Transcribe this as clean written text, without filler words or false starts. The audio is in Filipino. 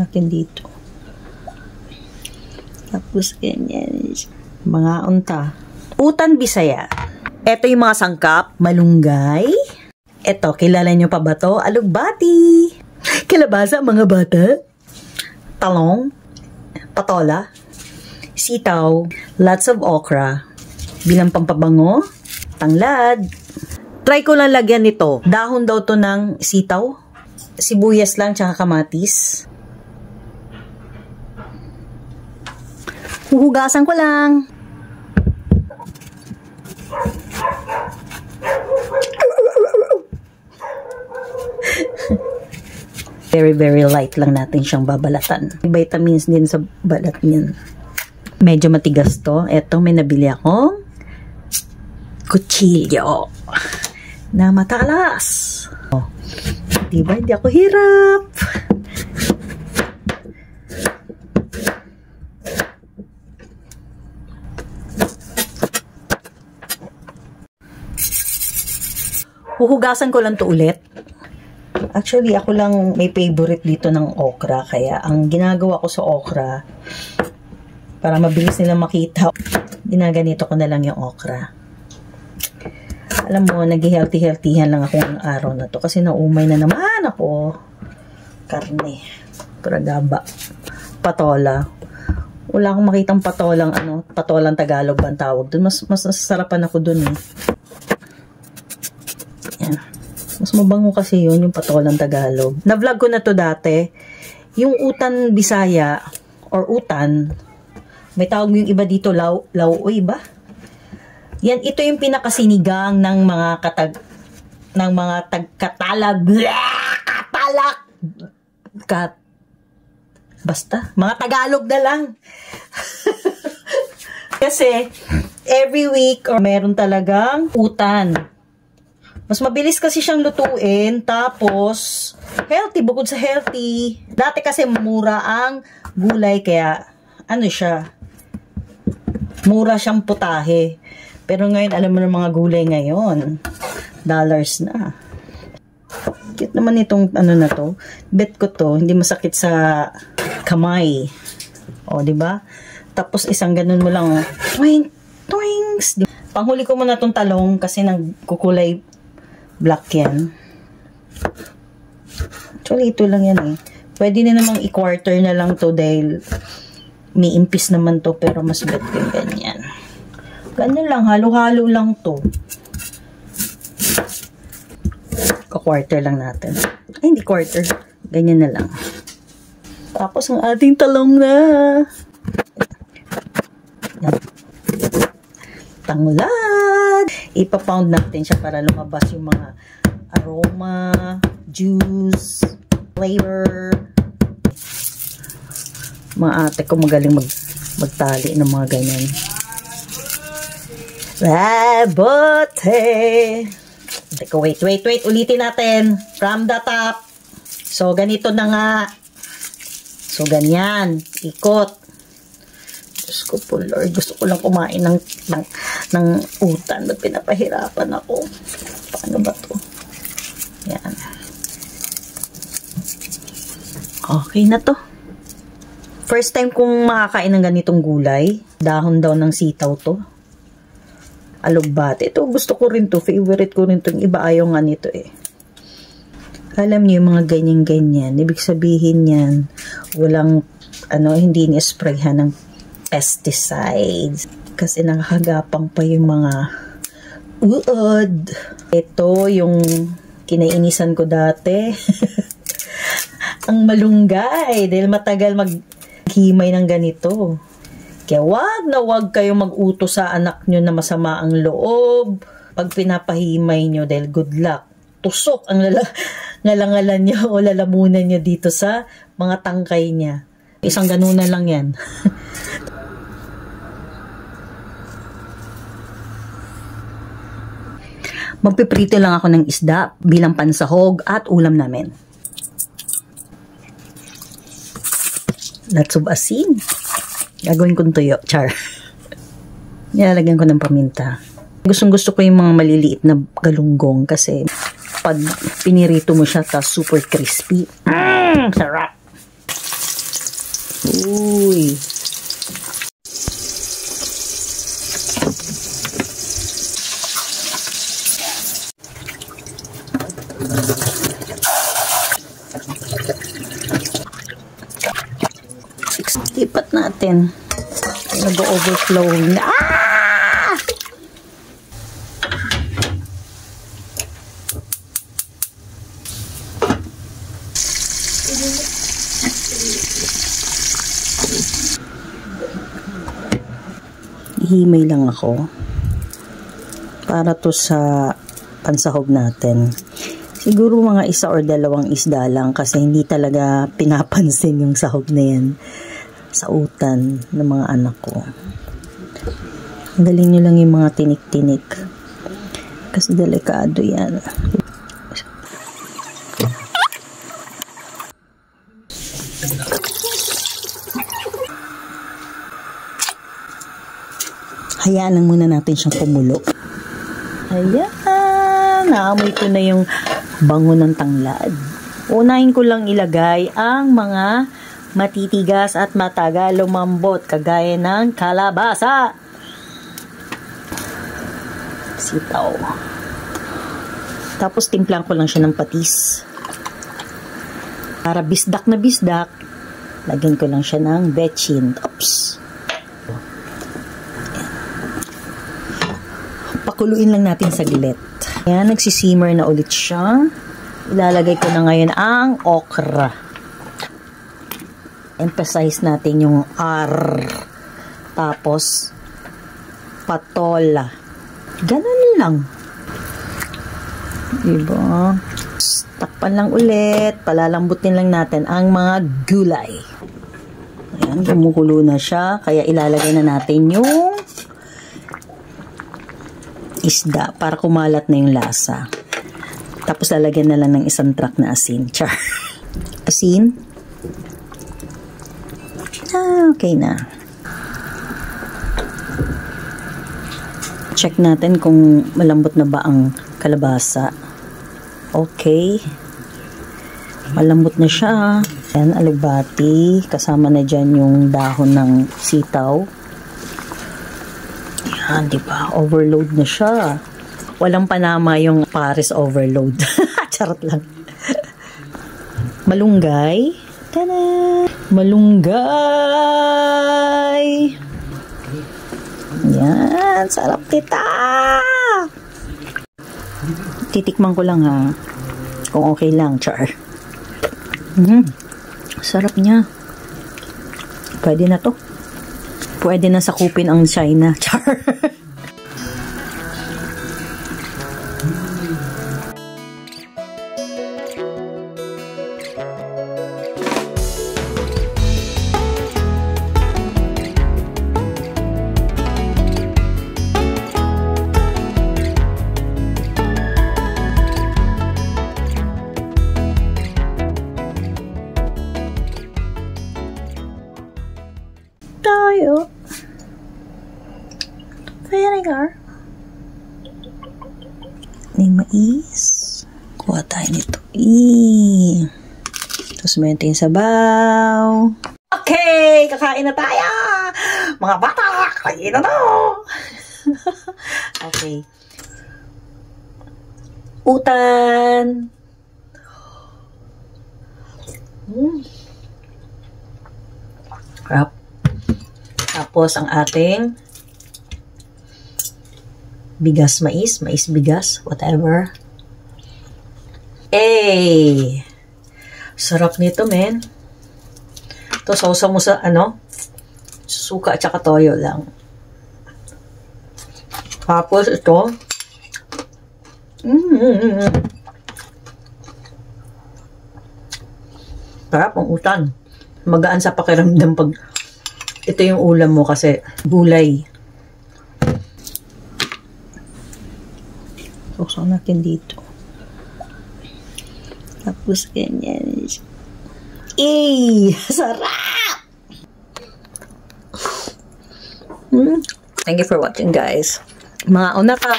natin dito. Tapos, ganyan. Mga unta. Utan Bisaya. Ito yung mga sangkap. Malunggay. Ito, kilala nyo pa ba to? Alugbati. Kalabasa, mga bata. Talong. Patola. Sitaw. Lots of okra. Bilang pampabango. Tanglad. Try ko lang lagyan nito. Dahon daw to ng sitaw. Sibuyas lang, tsaka kamatis. Huhugasan ko lang. Very, very light lang natin siyang babalatan. May vitamins din sa balat niyan. Medyo matigas to. Eto, may nabili akong kutsilyo na matalas. Oh, diba? Hindi ako hirap. Huhugasan ko lang to ulit. Actually, ako lang may favorite dito ng okra. Kaya, ang ginagawa ko sa okra, para mabilis nila makita, ginaganito ko na lang yung okra. Alam mo, nag-healthy-healthyhan lang ako ng araw na to. Kasi naumay na naman ako. Karne. Karagaba. Patola. Wala akong makitang patolang, patolang Tagalog ba ang tawag dun. Mas nasasarapan ako dun eh. Yan. Mas mabango kasi yun, yung patolang Tagalog. Na-vlog ko na to dati. Yung utan Bisaya, or utan, may tawag yung iba dito, lauoy ba? Yan, ito yung pinakasinigang ng mga katalag. Basta, mga Tagalog na lang. Kasi, every week, or meron talagang utan. Mas mabilis kasi siyang lutuin, tapos healthy, bukod sa healthy. Dati kasi mura ang gulay, kaya siya, mura siyang putahe. Pero ngayon, alam mo ng mga gulay ngayon, dollars na. Cute naman itong na to. Bet ko to, hindi masakit sa kamay. O, diba? Tapos isang ganun mo lang, twink, twinks. Panghuli ko muna tong talong kasi nagkukulay black yan. Actually, ito lang yan eh. Pwede na namang i-quarter na lang to dahil may impis naman to, pero mas bet ko yung ganyan. Ganyan lang, halo-halo lang to. Ka-quarter lang natin. Ay, hindi quarter. Ganyan na lang. Tapos ang ating talong na. Tanglad. Ipa-pound natin siya para lumabas yung mga aroma, juice, flavor. Mga ate ko magaling magtali ng mga ganyan. Bote. Teka, wait. Ulitin natin. From the top. So, ganito na nga. So, ganyan. Ikot. Diyos ko po, Lord. Gusto ko lang kumain ng utan. Ba't pinapahirapan ako? Paano ba to? Yan. Okay na to. First time kong makakain ng ganitong gulay. Dahon daw ng sitaw to. Alugbati. Ito, gusto ko rin to. Favorite ko rin to. Yung iba ayaw nga nito eh. Alam niyo yung mga ganyan-ganyan. Ibig sabihin yan, walang, hindi ni-sprayhan ng pesticides. Kasi nakakagapang pa yung mga uod. Ito yung kinainisan ko dati. Ang malunggay. Dahil matagal maghimay ng ganito. Kaya wag kayong mag-utos sa anak nyo na masama ang loob. Pag pinapahimay nyo dahil good luck. Tusok ang ngalangalan nyo o lalamunan nyo dito sa mga tangkay niya. Isang ganunan lang yan. Magpiprito lang ako ng isda bilang pansahog at ulam namin. Lots of asin. Gagawin kong tuyo. Char. Nilalagyan ko ng paminta. Gustong-gusto ko yung mga maliliit na galunggong kasi pag pinirito mo siya, ta super crispy. Sarap. Uy. Lipat natin. Nag-overflow na. Ah! Hihimay lang ako para to sa pansahog natin. Siguro mga 1 or 2 isda lang kasi hindi talaga pinapansin yung sahog na yan sa utan ng mga anak ko. Galing nyo lang yung mga tinik-tinik kasi delikado yan. Hayaan lang muna natin siyang kumulo. Ayan, naamoy ko na yung bango ng tanglad. Unahin ko lang ilagay ang mga matitigas at matagal lumambot kagaya ng kalabasa. Sitaw. Tapos timplang ko lang siya ng patis. Para bisdak na bisdak, lagyan ko lang siya ng betchin. Oops. Pakuluin lang natin saglit. Ayan, nagsisimmer na ulit siya. Ilalagay ko na ngayon ang okra. Emphasize natin yung R. Tapos, patola. Ganun lang. Diba? Takpan lang ulit. Palalambutin lang natin ang mga gulay. Ayan, gumukulo na siya. Kaya ilalagay na natin yung isda para kumalat na yung lasa. Tapos lalagyan na lang ng 1 truck na asin. Char. Asin. Okay na. Check natin kung malambot na ba ang kalabasa. Okay. Malambot na siya. Ayan, alugbati. Kasama na dyan yung dahon ng sitaw. Ayan, diba? Overload na siya. Walang panama yung Paris overload. Charot lang. Malunggay. Tada! Malunggay! Yan, sarap tita! Titikman ko lang ha. Kung okay lang, char. Sarap niya. Pwede na to. Pwede na sakupin ang China, char. Tayo. Vinegar. May mais. Kuha tayo nito. Tapos meron tayong sabaw. Okay! Kakain na tayo! Mga bata! Kain na to! Okay. Utan! Crap. Tapos ang ating bigas, mais, bigas, whatever. Eh, sarap nito, men. Ito, sausaw mo sa, suka at saka toyo lang. Tapos ito, sarap ang utan. Magaan sa pakiramdam pag ito yung ulam mo kasi gulay. Sausaw natin dito. Tapos ganyan. Sarap! Thank you for watching, guys. Mga una pa.